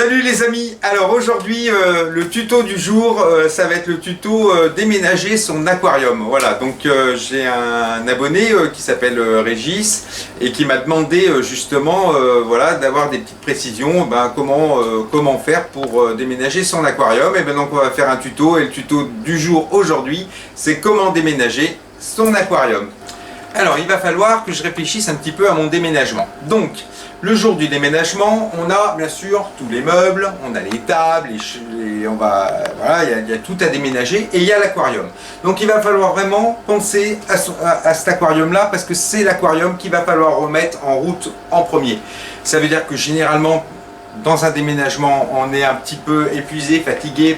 Salut les amis, alors aujourd'hui le tuto du jour ça va être le tuto déménager son aquarium. Voilà, donc j'ai un abonné qui s'appelle Régis et qui m'a demandé justement voilà, d'avoir des petites précisions, comment faire pour déménager son aquarium. Et bien donc on va faire un tuto, et le tuto du jour aujourd'hui c'est comment déménager son aquarium. Alors il va falloir que je réfléchisse un petit peu à mon déménagement. Donc le jour du déménagement, on a bien sûr tous les meubles, on a les tables, voilà, il y a tout à déménager et il y a l'aquarium. Donc il va falloir vraiment penser à cet aquarium là, parce que c'est l'aquarium qu'il va falloir remettre en route en premier. Ça veut dire que généralement dans un déménagement on est un petit peu épuisé, fatigué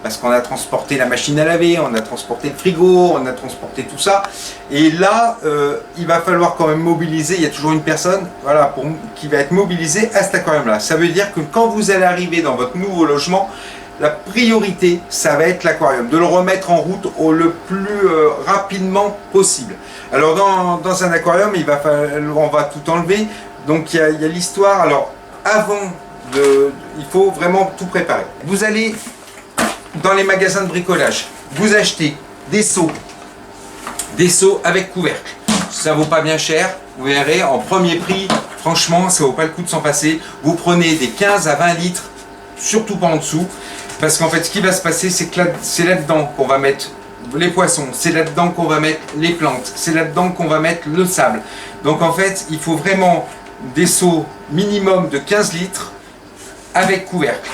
parce qu'on a transporté la machine à laver, on a transporté le frigo, on a transporté tout ça. Et là, il va falloir quand même mobiliser, il y a toujours une personne voilà, qui va être mobilisée à cet aquarium-là. Ça veut dire que quand vous allez arriver dans votre nouveau logement, la priorité, ça va être l'aquarium, de le remettre en route le plus rapidement possible. Alors dans un aquarium, on va tout enlever. Donc il y a l'histoire, alors il faut vraiment tout préparer. Vous allez dans les magasins de bricolage, vous achetez des seaux avec couvercle. Ça vaut pas bien cher, vous verrez, en premier prix, franchement, ça vaut pas le coup de s'en passer. Vous prenez des 15 à 20 litres, surtout pas en dessous, parce qu'en fait, ce qui va se passer, c'est que c'est là-dedans qu'on va mettre les poissons, c'est là-dedans qu'on va mettre les plantes, c'est là-dedans qu'on va mettre le sable. Donc en fait, il faut vraiment des seaux minimum de 15 litres avec couvercle.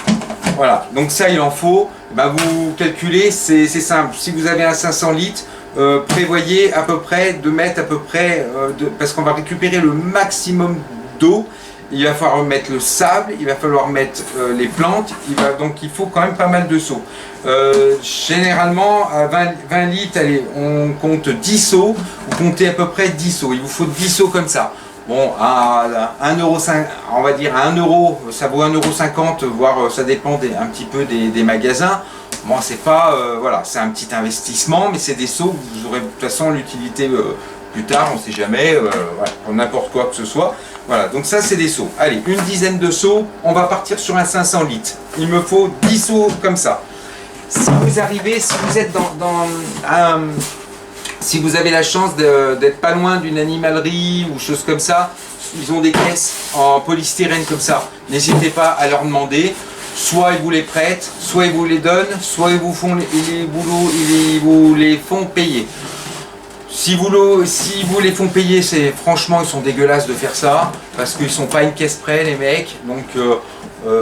Voilà, donc ça il en faut. Vous calculez, c'est simple. Si vous avez un 500 litres, prévoyez à peu près de mettre parce qu'on va récupérer le maximum d'eau. Il va falloir mettre le sable, il va falloir mettre les plantes. Donc il faut quand même pas mal de seaux. Généralement à 20 litres, allez, on compte 10 seaux. Vous comptez à peu près 10 seaux. Il vous faut 10 seaux comme ça. Bon, à 1,5 €, on va dire à 1 €, ça vaut 1,50 €, voire ça dépend un petit peu des magasins. Bon, c'est pas, voilà, c'est un petit investissement, mais c'est des seaux, vous aurez de toute façon l'utilité plus tard, on ne sait jamais, voilà, pour n'importe quoi que ce soit. Voilà, donc ça c'est des seaux. Allez, une dizaine de seaux, on va partir sur un 500 litres. Il me faut 10 seaux comme ça. Si vous arrivez, si vous êtes si vous avez la chance d'être pas loin d'une animalerie ou chose comme ça, ils ont des caisses en polystyrène comme ça. N'hésitez pas à leur demander. Soit ils vous les prêtent, soit ils vous les donnent, soit ils vous les font payer. Si vous les font payer, franchement ils sont dégueulasses de faire ça, parce qu'ils sont pas une caisse près les mecs. Donc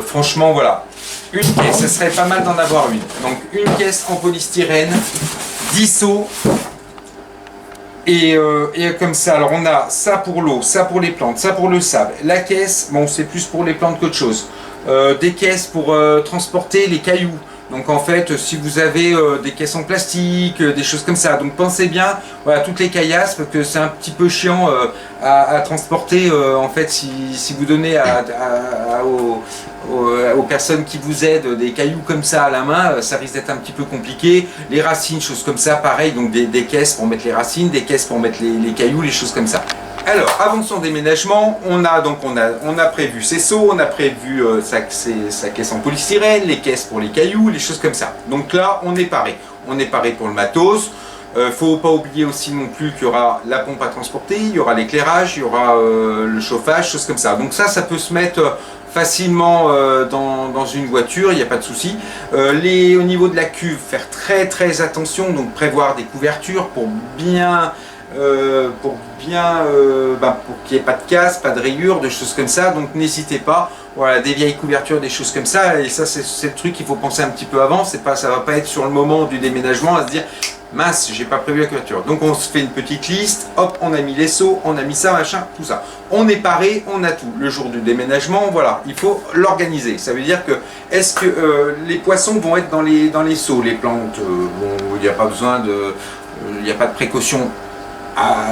franchement voilà. Une caisse, ça serait pas mal d'en avoir une. Donc une caisse en polystyrène, 10 seaux. Et comme ça, alors on a ça pour l'eau, ça pour les plantes, ça pour le sable. La caisse, bon c'est plus pour les plantes qu'autre chose. Des caisses pour transporter les cailloux. Donc en fait, si vous avez des caisses en plastique, des choses comme ça. Donc pensez bien, voilà, toutes les caillasses, parce que c'est un petit peu chiant à transporter. En fait, si vous donnez aux personnes qui vous aident des cailloux comme ça à la main, ça risque d'être un petit peu compliqué. Les racines, choses comme ça, pareil, donc des caisses pour mettre les racines, des caisses pour mettre les cailloux, les choses comme ça. Alors, avant son déménagement, on a prévu ses seaux, on a prévu sa caisse en polystyrène, les caisses pour les cailloux, les choses comme ça. Donc là, on est paré. On est paré pour le matos. Faut pas oublier aussi non plus qu'il y aura la pompe à transporter, il y aura l'éclairage, il y aura le chauffage, choses comme ça. Donc ça peut se mettre facilement dans une voiture, il n'y a pas de souci. Au niveau de la cuve, faire très attention, donc prévoir des couvertures pour qu'il n'y ait pas de casse, pas de rayures, des choses comme ça. Donc n'hésitez pas, voilà, des vieilles couvertures, des choses comme ça. Et ça c'est le truc qu'il faut penser un petit peu avant. Ça va pas être sur le moment du déménagement à se dire mince, j'ai pas prévu la couverture. Donc on se fait une petite liste, hop, on a mis les seaux, on a mis ça, machin, tout ça. On est paré, on a tout. Le jour du déménagement, voilà, il faut l'organiser. Ça veut dire que est-ce que les poissons vont être dans les seaux, les plantes, bon, il n'y a pas besoin il n'y a pas de précaution.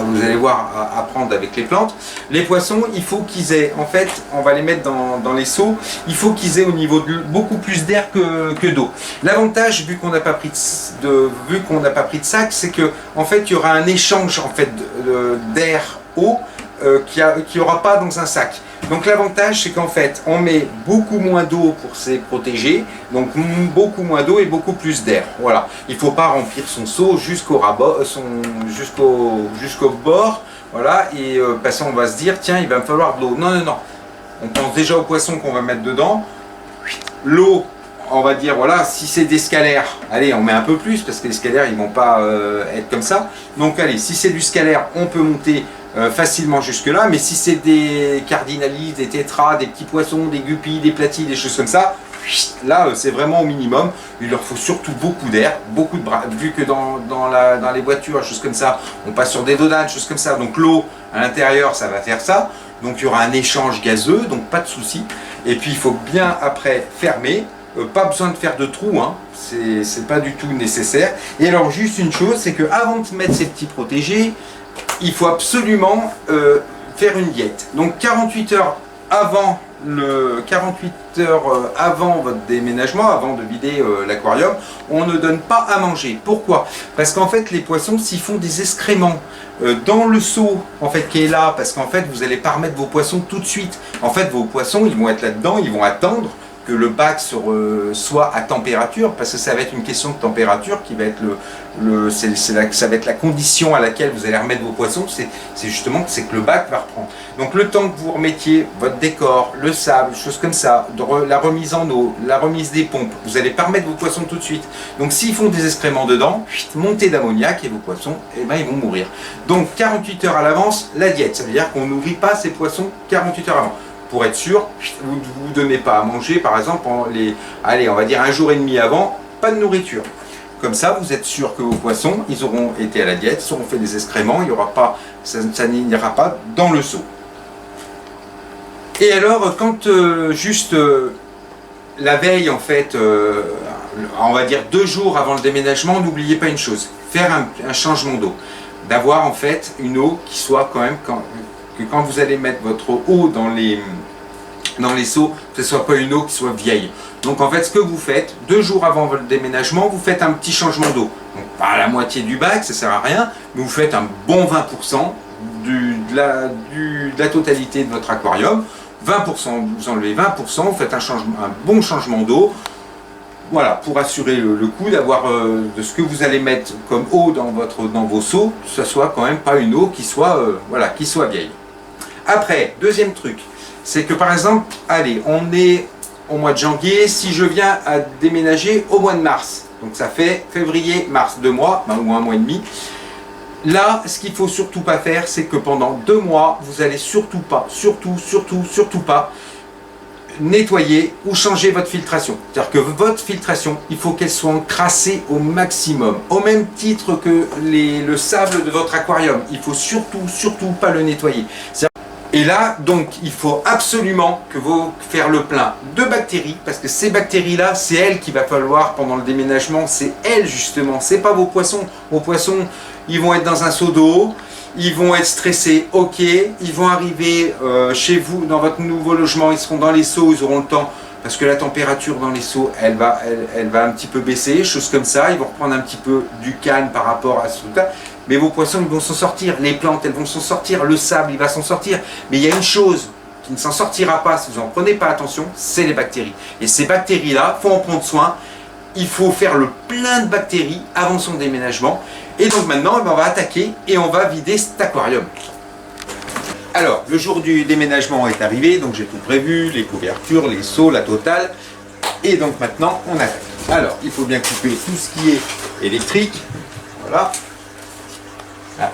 Vous allez voir à prendre avec les plantes. Les poissons, il faut qu'ils aient, en fait, on va les mettre dans les seaux, il faut qu'ils aient au niveau beaucoup plus d'air que d'eau. L'avantage, vu qu'on n'a pas pris de sac, c'est que en fait, il y aura un échange en fait d'air eau qu'il n'y aura pas dans un sac. Donc l'avantage, c'est qu'en fait, on met beaucoup moins d'eau pour se protéger, donc beaucoup moins d'eau et beaucoup plus d'air. Voilà. Il ne faut pas remplir son seau jusqu'au jusqu'au bord, voilà, et parce qu'on va se dire, tiens, il va me falloir de l'eau. Non, non, non. On pense déjà aux poissons qu'on va mettre dedans. L'eau, on va dire, voilà, si c'est des scalaires, allez, on met un peu plus, parce que les scalaires, ils ne vont pas être comme ça. Donc allez, si c'est du scalaire, on peut monter facilement jusque là, mais si c'est des cardinalis, des tétras, des petits poissons, des guppies, des platies, des choses comme ça, là c'est vraiment au minimum. Il leur faut surtout beaucoup d'air, beaucoup de bras, vu que dans les voitures, choses comme ça, on passe sur des dodanes, choses comme ça, donc l'eau à l'intérieur ça va faire ça, donc il y aura un échange gazeux, donc pas de souci. Et puis il faut bien après fermer, pas besoin de faire de trous, hein. C'est pas du tout nécessaire. Et alors juste une chose, c'est que avant de mettre ces petits protégés, il faut absolument faire une diète. Donc 48 heures avant votre déménagement, avant de vider l'aquarium, on ne donne pas à manger. Pourquoi? Parce qu'en fait les poissons, s'ils font des excréments dans le seau en fait qui est là, parce qu'en fait vous n'allez pas remettre vos poissons tout de suite. En fait vos poissons, ils vont être là-dedans, ils vont attendre que le bac soit à température, parce que ça va être une question de température qui va être ça va être la condition à laquelle vous allez remettre vos poissons, c'est justement que le bac va reprendre. Donc le temps que vous remettiez votre décor, le sable, choses comme ça, la remise en eau, la remise des pompes, vous n'allez pas remettre vos poissons tout de suite. Donc s'ils font des excréments dedans, montée d'ammoniac et vos poissons, eh ben, ils vont mourir. Donc 48 heures à l'avance, la diète, ça veut dire qu'on ne nourrit pas ces poissons 48 heures avant. Pour être sûr, vous ne vous donnez pas à manger, par exemple, allez, on va dire un jour et demi avant, pas de nourriture. Comme ça, vous êtes sûr que vos poissons, ils auront été à la diète, ils auront fait des excréments, il y aura pas, ça n'ira pas dans le seau. Et alors, quand la veille, en fait, on va dire 2 jours avant le déménagement, n'oubliez pas une chose, faire un changement d'eau. D'avoir en fait une eau qui soit quand même... que quand vous allez mettre votre eau dans les seaux, que ce ne soit pas une eau qui soit vieille. Donc en fait, ce que vous faites, 2 jours avant votre déménagement, vous faites un petit changement d'eau. Donc pas la moitié du bac, ça ne sert à rien, mais vous faites un bon 20% de la totalité de votre aquarium. 20%, vous enlevez 20%, vous faites un bon changement d'eau. Voilà, pour assurer le coup d'avoir de ce que vous allez mettre comme eau dans vos seaux, que ce soit quand même pas une eau qui soit, qui soit vieille. Après, deuxième truc, c'est que par exemple, allez, on est au mois de janvier, si je viens à déménager au mois de mars, donc ça fait février, mars, 2 mois, ou 1 mois et demi. Là, ce qu'il ne faut surtout pas faire, c'est que pendant 2 mois, vous allez surtout pas nettoyer ou changer votre filtration. C'est-à-dire que votre filtration, il faut qu'elle soit encrassée au maximum. Au même titre que le sable de votre aquarium, il faut surtout pas le nettoyer. Et là, donc, il faut absolument que vous faire le plein de bactéries, parce que ces bactéries-là, c'est elles qu'il va falloir pendant le déménagement, c'est elles justement, c'est pas vos poissons. Vos poissons, ils vont être dans un seau d'eau, ils vont être stressés, ok, ils vont arriver chez vous, dans votre nouveau logement, ils seront dans les seaux, ils auront le temps, parce que la température dans les seaux, elle va un petit peu baisser, choses comme ça, ils vont reprendre un petit peu du calme par rapport à ce truc-là. Mais vos poissons, ils vont s'en sortir, les plantes, elles vont s'en sortir, le sable, il va s'en sortir. Mais il y a une chose qui ne s'en sortira pas si vous n'en prenez pas attention, c'est les bactéries. Et ces bactéries-là, il faut en prendre soin. Il faut faire le plein de bactéries avant son déménagement. Et donc maintenant, on va attaquer et on va vider cet aquarium. Alors, le jour du déménagement est arrivé, donc j'ai tout prévu, les couvertures, les seaux, la totale. Et donc maintenant, on attaque. Alors, il faut bien couper tout ce qui est électrique. Voilà. Ah.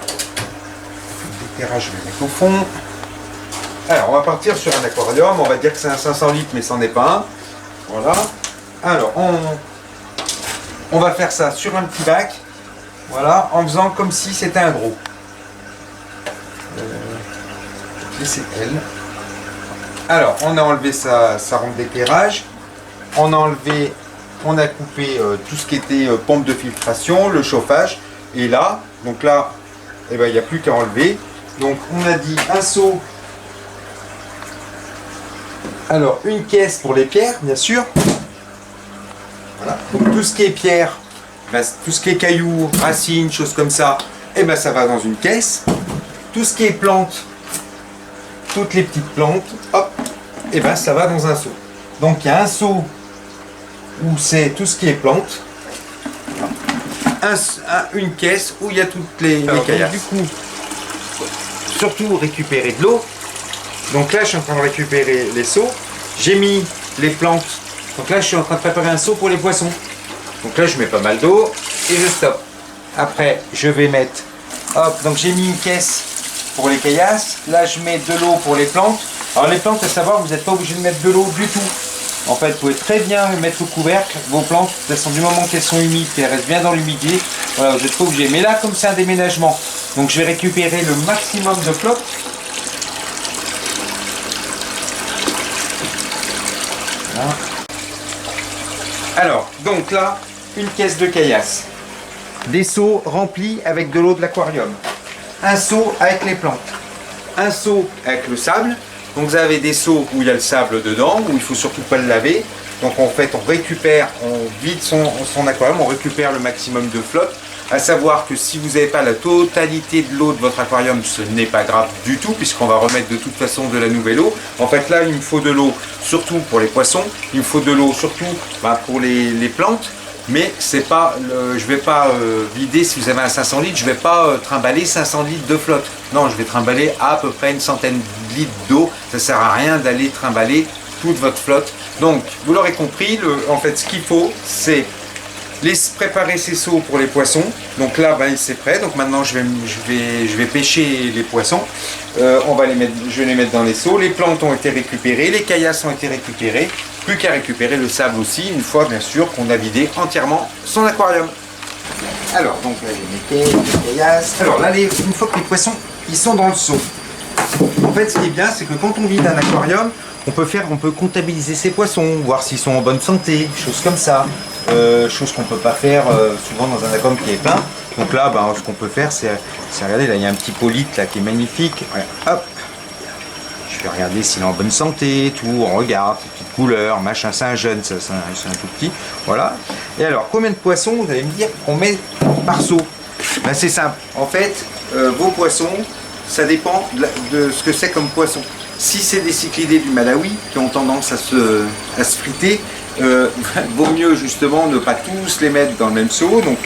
L'éclairage, je vais le mettre au fond. Alors, on va partir sur un aquarium. On va dire que c'est un 500 litres, mais c'en est pas un. Voilà. Alors, on va faire ça sur un petit bac. Voilà, en faisant comme si c'était un gros. C'est elle. Alors, on a enlevé sa rampe d'éclairage. On a coupé tout ce qui était pompe de filtration, le chauffage. Et là, donc là, eh ben, il n'y a plus qu'à enlever. Donc on a dit un seau. Alors une caisse pour les pierres, bien sûr. Voilà. Donc tout ce qui est pierre, tout ce qui est cailloux, racines, choses comme ça, eh ben, ça va dans une caisse. Tout ce qui est plantes, toutes les petites plantes, hop, et ben ça va dans un seau. Donc il y a un seau où c'est tout ce qui est plantes, une caisse où il y a toutes les caillasses. Du coup, surtout récupérer de l'eau. Donc là, je suis en train de récupérer les seaux. J'ai mis les plantes. Donc là, je suis en train de préparer un seau pour les poissons. Donc là, je mets pas mal d'eau et je stoppe. Après, je vais mettre, hop, donc j'ai mis une caisse pour les caillasses. Là, je mets de l'eau pour les plantes. Alors les plantes, à savoir, vous n'êtes pas obligé de mettre de l'eau du tout. En fait, vous pouvez très bien mettre au couvercle vos plantes. De toute façon, du moment qu'elles sont humides, qu'elles restent bien dans l'humidité, voilà, vous n'êtes pas obligé. Mais là, comme c'est un déménagement, donc je vais récupérer le maximum de flotte. Voilà. Alors, donc là, une caisse de caillasse. Des seaux remplis avec de l'eau de l'aquarium. Un seau avec les plantes. Un seau avec le sable. Donc vous avez des seaux où il y a le sable dedans, où il ne faut surtout pas le laver. Donc en fait, on récupère, on vide son aquarium, on récupère le maximum de flotte. À savoir que si vous n'avez pas la totalité de l'eau de votre aquarium, ce n'est pas grave du tout, puisqu'on va remettre de toute façon de la nouvelle eau. En fait, là, il me faut de l'eau surtout pour les poissons, il me faut de l'eau surtout pour les plantes. Mais c'est pas, je ne vais pas vider, si vous avez un 500 litres, je ne vais pas trimballer 500 litres de flotte. Non, je vais trimballer à peu près une centaine de litres d'eau. Ça ne sert à rien d'aller trimballer toute votre flotte. Donc, vous l'aurez compris, en fait, ce qu'il faut, c'est préparer ces seaux pour les poissons. Donc là, c'est prêt. Donc maintenant, je vais pêcher les poissons. Je vais les mettre dans les seaux. Les plantes ont été récupérées, les caillasses ont été récupérées. Plus qu'à récupérer le sable aussi, une fois bien sûr qu'on a vidé entièrement son aquarium. Alors, donc là, j'ai mes caillasses. Alors là, une fois que les poissons ils sont dans le seau. En fait, ce qui est bien, c'est que quand on vide un aquarium, on peut comptabiliser ses poissons, voir s'ils sont en bonne santé, choses comme ça. Chose qu'on ne peut pas faire souvent dans un aquarium qui est plein. Donc là, ce qu'on peut faire, c'est regarder, là il y a un petit polype là qui est magnifique. Ouais, hop, je vais regarder s'il est en bonne santé, tout, on regarde, ces petites couleurs, machin, c'est un jeune, c'est un tout petit. Voilà. Et alors, combien de poissons, vous allez me dire, qu'on met par seau? C'est simple. En fait, vos poissons, ça dépend de ce que c'est comme poisson. Si c'est des cyclidés du Malawi qui ont tendance à se friter, vaut mieux justement ne pas tous les mettre dans le même seau. Donc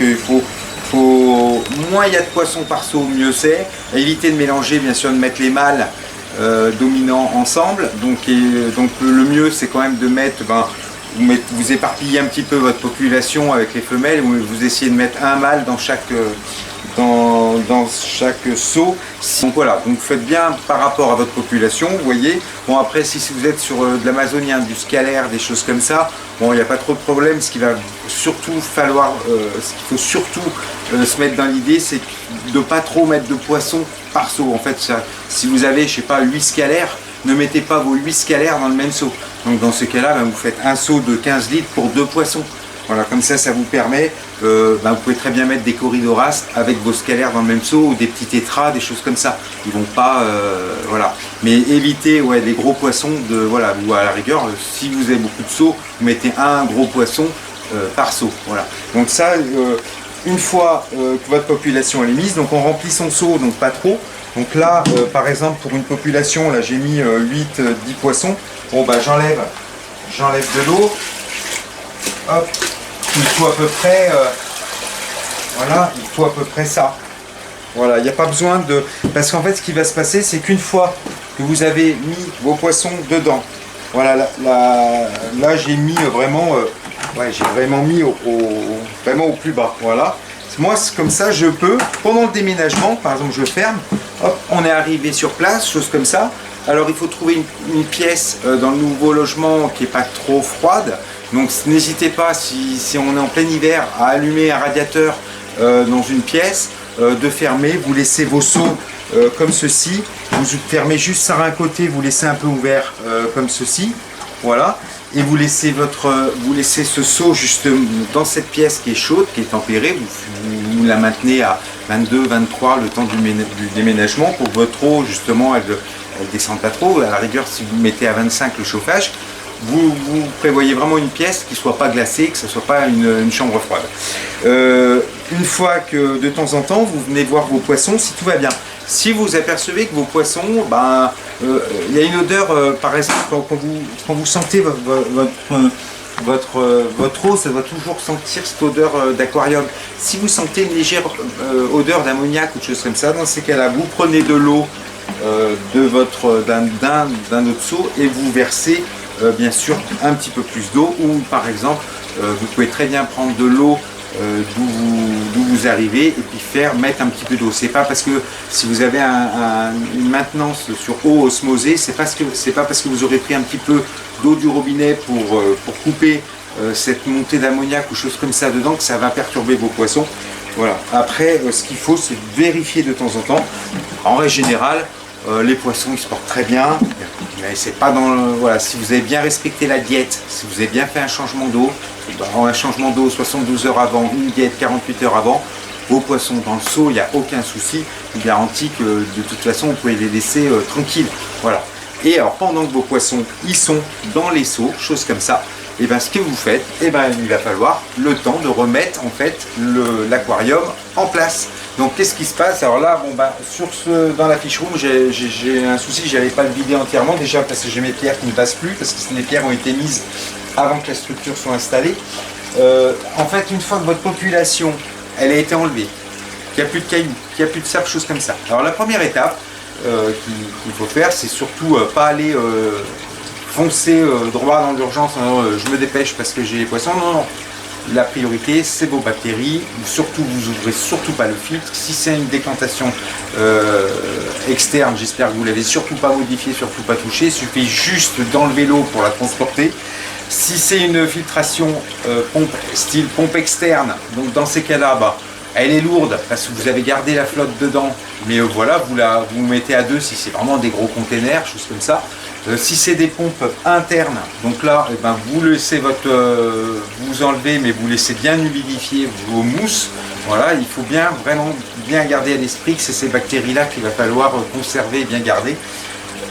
moins il y a de poissons par seau, mieux c'est. Éviter de mélanger, bien sûr, de mettre les mâles dominants ensemble. Donc le mieux c'est quand même de mettre, vous éparpillez un petit peu votre population avec les femelles, vous essayez de mettre un mâle dans chaque seau. Donc voilà, donc faites bien par rapport à votre population, vous voyez. Bon, après, si vous êtes sur de l'amazonien, du scalaire, des choses comme ça, bon, il n'y a pas trop de problème. Ce qu'il va surtout falloir, ce qu'il faut surtout se mettre dans l'idée, c'est de ne pas trop mettre de poissons par seau. En fait, si vous avez, je sais pas, 8 scalaires, ne mettez pas vos 8 scalaires dans le même seau. Donc dans ce cas-là, vous faites un seau de 15 litres pour 2 poissons. Voilà, comme ça vous permet, vous pouvez très bien mettre des corridoras avec vos scalaires dans le même seau, ou des petits tétras, des choses comme ça. Ils vont pas, voilà. Mais évitez, les gros poissons, ou à la rigueur, si vous avez beaucoup de seaux, vous mettez un gros poisson par seau. Voilà. Donc ça, une fois que votre population elle est mise, donc on remplit son seau, donc pas trop. Donc là, par exemple, pour une population, là j'ai mis 8-10 poissons. Bon, j'enlève de l'eau. Hop. Il faut à peu près, il faut à peu près ça. Voilà, il n'y a pas besoin de... Parce qu'en fait, ce qui va se passer, c'est qu'une fois que vous avez mis vos poissons dedans, voilà, là j'ai mis vraiment, j'ai vraiment mis vraiment au plus bas, voilà. Moi, comme ça, je peux, pendant le déménagement, par exemple, je ferme, hop, on est arrivé sur place, chose comme ça. Alors, il faut trouver une pièce dans le nouveau logement qui n'est pas trop froide. Donc n'hésitez pas, si on est en plein hiver, à allumer un radiateur dans une pièce, de fermer, vous laissez vos seaux comme ceci, vous fermez juste ça un côté, vous laissez un peu ouvert comme ceci, voilà, et vous laissez ce seau juste dans cette pièce qui est chaude, qui est tempérée, vous la maintenez à 22, 23 le temps du déménagement pour que votre eau justement elle descende pas trop. À la rigueur, si vous mettez à 25 le chauffage, vous prévoyez vraiment une pièce qui ne soit pas glacée, que ce ne soit pas une chambre froide. Une fois que de temps en temps, vous venez voir vos poissons si tout va bien. Si vous apercevez que vos poissons, il y a une odeur, par exemple, quand vous sentez votre eau, ça doit toujours sentir cette odeur d'aquarium. Si vous sentez une légère odeur d'ammoniac ou de choses comme ça, dans ces cas-là, vous prenez de l'eau d'un autre seau et vous versez bien sûr un petit peu plus d'eau, ou par exemple vous pouvez très bien prendre de l'eau d'où vous arrivez et puis mettre un petit peu d'eau. C'est pas parce que si vous avez une maintenance sur eau osmosée, c'est pas parce que vous aurez pris un petit peu d'eau du robinet pour couper cette montée d'ammoniac ou choses comme ça dedans que ça va perturber vos poissons. Voilà. Après, ce qu'il faut, c'est vérifier de temps en temps. En règle générale, les poissons ils se portent très bien, mais c'est pas dans voilà, si vous avez bien respecté la diète, si vous avez bien fait un changement d'eau, un changement d'eau 72 heures avant, une diète 48 heures avant, vos poissons dans le seau, il n'y a aucun souci. Je vous garantis que de toute façon, vous pouvez les laisser tranquilles. Voilà. Et alors pendant que vos poissons ils sont dans les seaux, choses comme ça, et ben ce que vous faites, et ben il va falloir le temps de remettre en fait l'aquarium en place. Donc qu'est-ce qui se passe? Alors là, bon bah dans la fiche room, j'ai un souci, j'allais pas le vider entièrement déjà parce que j'ai mes pierres qui ne passent plus, parce que les pierres ont été mises avant que la structure soit installée. En fait, une fois que votre population elle a été enlevée, qu'il n'y a plus de cailloux, qu'il n'y a plus de sable, choses comme ça. Alors la première étape qu'il faut faire, c'est surtout pas aller foncer droit dans l'urgence, je me dépêche parce que j'ai les poissons. Non, non. La priorité, c'est vos bactéries. Surtout, vous ouvrez surtout pas le filtre. Si c'est une décantation externe, j'espère que vous l'avez surtout pas modifié, surtout pas touché. Il suffit juste d'enlever l'eau pour la transporter. Si c'est une filtration style pompe externe, donc dans ces cas-là, bah, elle est lourde parce que vous avez gardé la flotte dedans, mais voilà, vous mettez à deux si c'est vraiment des gros containers, choses comme ça. Si c'est des pompes internes, donc là, eh ben, vous laissez vous enlevez, mais vous laissez bien humidifier vos mousses. Voilà, il faut vraiment bien garder à l'esprit que c'est ces bactéries-là qu'il va falloir conserver et bien garder.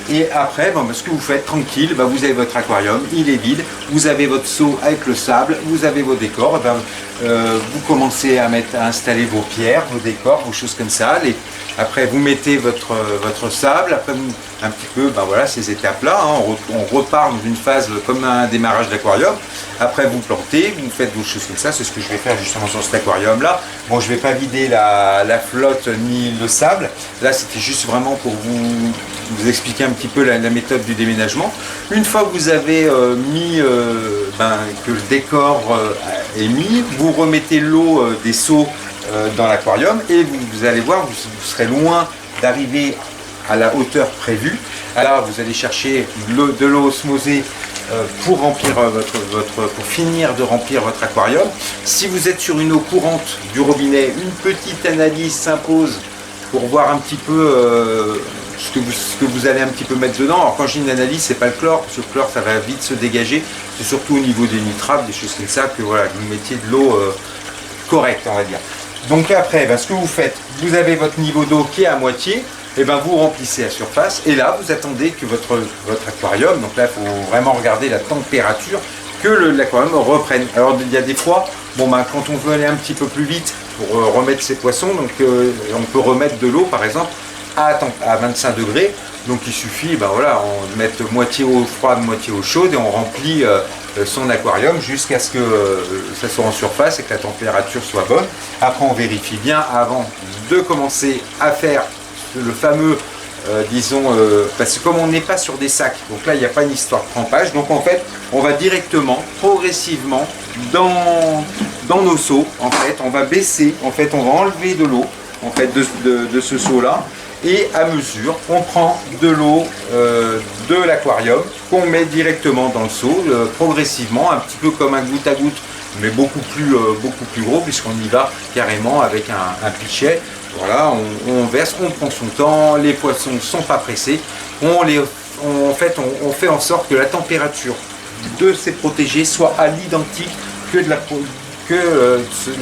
Et après, bon, ce que vous faites tranquille, vous avez votre aquarium, il est vide, vous avez votre seau avec le sable, vous avez vos décors, vous commencez à installer vos pierres, vos décors, vos choses comme ça. Après, vous mettez votre sable, après un petit peu, voilà, ces étapes-là, hein, on repart dans une phase comme un démarrage d'aquarium. Après, vous plantez, vous faites vos choses comme ça, c'est ce que je vais faire justement sur cet aquarium-là. Bon, je ne vais pas vider la flotte ni le sable, là c'était juste vraiment pour vous expliquer un petit peu la méthode du déménagement. Une fois que vous avez que le décor est mis, vous remettez l'eau des seaux dans l'aquarium et vous allez voir, vous serez loin d'arriver à la hauteur prévue. Alors vous allez chercher de l'eau osmosée pour remplir pour finir de remplir votre aquarium. Si vous êtes sur une eau courante du robinet, une petite analyse s'impose pour voir un petit peu ce que vous allez un petit peu mettre dedans. Alors quand je dis une analyse, c'est pas le chlore, parce que le chlore ça va vite se dégager. C'est surtout au niveau des nitrates, des choses comme ça, que voilà, vous mettiez de l'eau correcte, on va dire. Donc après, ce que vous faites, vous avez votre niveau d'eau qui est à moitié, et vous remplissez la surface, et là vous attendez que votre aquarium, donc là il faut vraiment regarder la température, que l'aquarium reprenne. Alors il y a des fois, quand on veut aller un petit peu plus vite pour remettre ses poissons, donc on peut remettre de l'eau par exemple à 25 degrés, donc il suffit on met moitié eau froide, moitié eau chaude et on remplit son aquarium jusqu'à ce que ça soit en surface et que la température soit bonne. Après on vérifie bien avant de commencer à faire le fameux parce que comme on n'est pas sur des sacs, donc là il n'y a pas une histoire de trempage, donc en fait on va directement, progressivement dans nos seaux, en fait on va baisser, en fait on va enlever de l'eau en fait de ce seau là, et à mesure on prend de l'eau de l'aquarium qu'on met directement dans le seau, progressivement, un petit peu comme un goutte à goutte, mais beaucoup plus gros, puisqu'on y va carrément avec un pichet. Voilà, on verse, on prend son temps, les poissons ne sont pas pressés, on fait en sorte que la température de ces protégés soit à l'identique que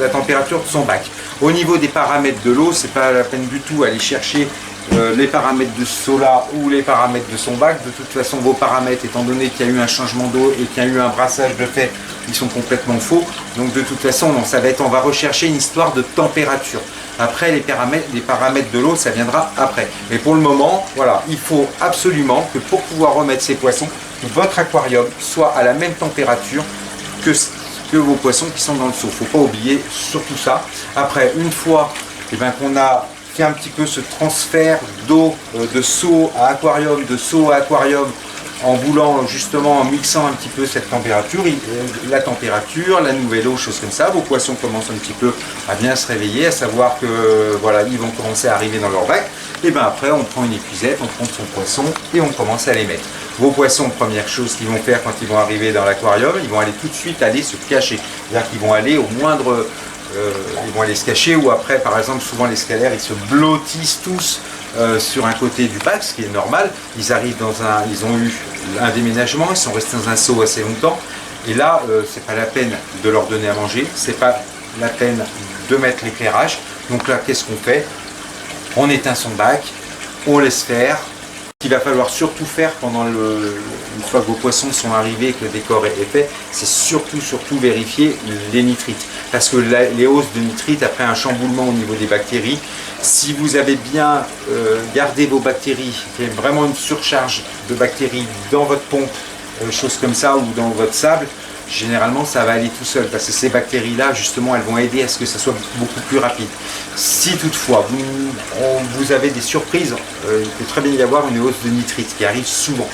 la température de son bac. Au niveau des paramètres de l'eau, c'est pas la peine du tout aller chercher les paramètres de ce seau-là ou les paramètres de son bac. De toute façon, vos paramètres, étant donné qu'il y a eu un changement d'eau et qu'il y a eu un brassage de fait, ils sont complètement faux. Donc de toute façon, non, ça va être, on va rechercher une histoire de température. Après, les paramètres de l'eau, ça viendra après. Mais pour le moment, voilà, il faut absolument que pour pouvoir remettre ces poissons, que votre aquarium soit à la même température que vos poissons qui sont dans le seau. Il ne faut pas oublier surtout ça. Après, une fois qu'on a fait un petit peu ce transfert d'eau de seau à aquarium, de seau à aquarium, en voulant justement, en mixant un petit peu cette température, la température, la nouvelle eau, choses comme ça, vos poissons commencent un petit peu à bien se réveiller, à savoir que voilà, ils vont commencer à arriver dans leur bac. Et bien après, on prend une épuisette, on prend son poisson et on commence à les mettre. Vos poissons, première chose qu'ils vont faire quand ils vont arriver dans l'aquarium, ils vont aller tout de suite aller se cacher. C'est-à-dire qu'ils vont aller au moindre... ils vont aller se cacher, ou après, par exemple, souvent les scalaires, ils se blottissent tous sur un côté du bac, ce qui est normal. Ils arrivent ils ont eu un déménagement, ils sont restés dans un seau assez longtemps, et là, c'est pas la peine de leur donner à manger, c'est pas la peine de mettre l'éclairage. Donc là, qu'est-ce qu'on fait? On éteint son bac, on laisse faire. Ce qu'il va falloir surtout faire une fois que vos poissons sont arrivés, que le décor est fait, c'est surtout vérifier les nitrites. Parce que les hausses de nitrites, après un chamboulement au niveau des bactéries, si vous avez bien gardé vos bactéries, qu'il y a vraiment une surcharge de bactéries dans votre pompe, choses comme ça, ou dans votre sable, généralement ça va aller tout seul, parce que ces bactéries-là, justement, elles vont aider à ce que ça soit beaucoup plus rapide. Si toutefois vous avez des surprises, il peut très bien y avoir une hausse de nitrite qui arrive souvent.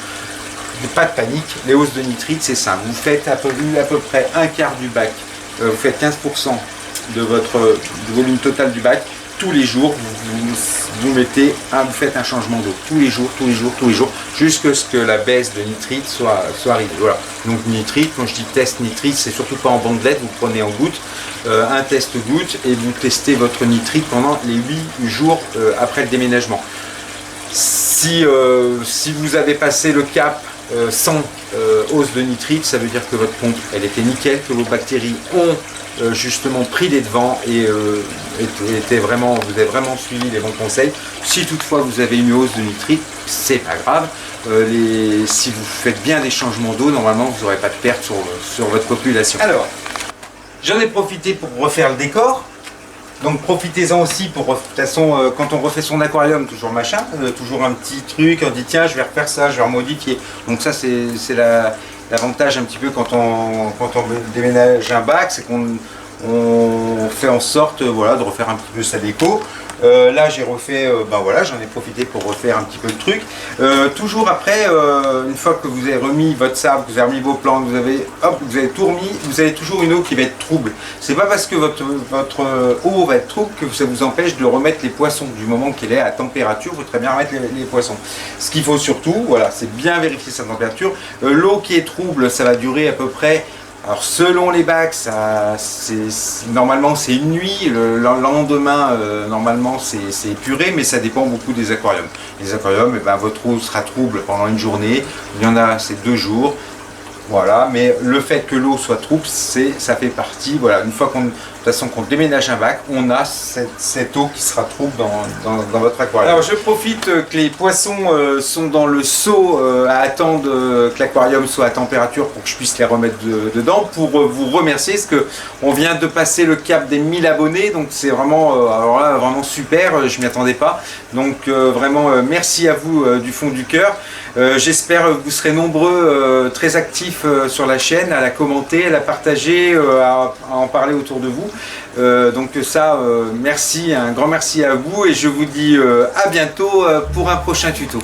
Pas de panique, les hausses de nitrite, c'est simple. Vous faites à peu près un quart du bac, vous faites 15% de votre volume total du bac. Tous les jours, vous faites un changement d'eau. Tous les jours, jusqu'à ce que la baisse de nitrite soit arrivée. Voilà. Donc nitrite, quand je dis test nitrite, c'est surtout pas en bandelette, vous prenez en goutte, un test goutte, et vous testez votre nitrite pendant les 8 jours après le déménagement. Si vous avez passé le cap sans hausse de nitrite, ça veut dire que votre pompe, elle était nickel, que vos bactéries ont justement pris les devants et vous avez vraiment suivi les bons conseils. Si toutefois vous avez une hausse de nitrite, c'est pas grave. Si vous faites bien des changements d'eau, normalement vous n'aurez pas de perte sur votre population. Alors, j'en ai profité pour refaire le décor. Donc profitez-en aussi pour, de toute façon, quand on refait son aquarium, toujours machin, toujours un petit truc, on dit tiens je vais refaire ça, je vais remodifier. Donc ça c'est l'avantage un petit peu quand on déménage un bac, c'est qu'on fait en sorte voilà, de refaire un petit peu sa déco. Là j'ai refait, voilà, j'en ai profité pour refaire un petit peu le truc. Toujours après, une fois que vous avez remis votre sable, que vous avez remis vos plantes, vous avez tout remis, vous avez toujours une eau qui va être trouble. C'est pas parce que votre eau va être trouble que ça vous empêche de remettre les poissons. Du moment qu'il est à température, vous pouvez très bien remettre les poissons. Ce qu'il faut surtout, voilà, c'est bien vérifier sa température. L'eau qui est trouble, ça va durer à peu près. Alors selon les bacs, normalement c'est une nuit, le lendemain normalement c'est épuré, mais ça dépend beaucoup des aquariums. Les aquariums, votre eau sera trouble pendant une journée, il y en a c'est 2 jours, voilà, mais le fait que l'eau soit trouble, ça fait partie, voilà, une fois qu'on déménage un bac, on a cette eau qui sera trouble dans votre aquarium. Alors je profite que les poissons sont dans le seau à attendre que l'aquarium soit à température pour que je puisse les remettre dedans, pour vous remercier, parce que on vient de passer le cap des 1000 abonnés, donc c'est vraiment, alors là, vraiment super, je m'y attendais pas, donc vraiment merci à vous du fond du cœur. J'espère que vous serez nombreux, très actifs sur la chaîne, à la commenter, à la partager, à en parler autour de vous. Donc ça, merci, un grand merci à vous, et je vous dis à bientôt pour un prochain tuto.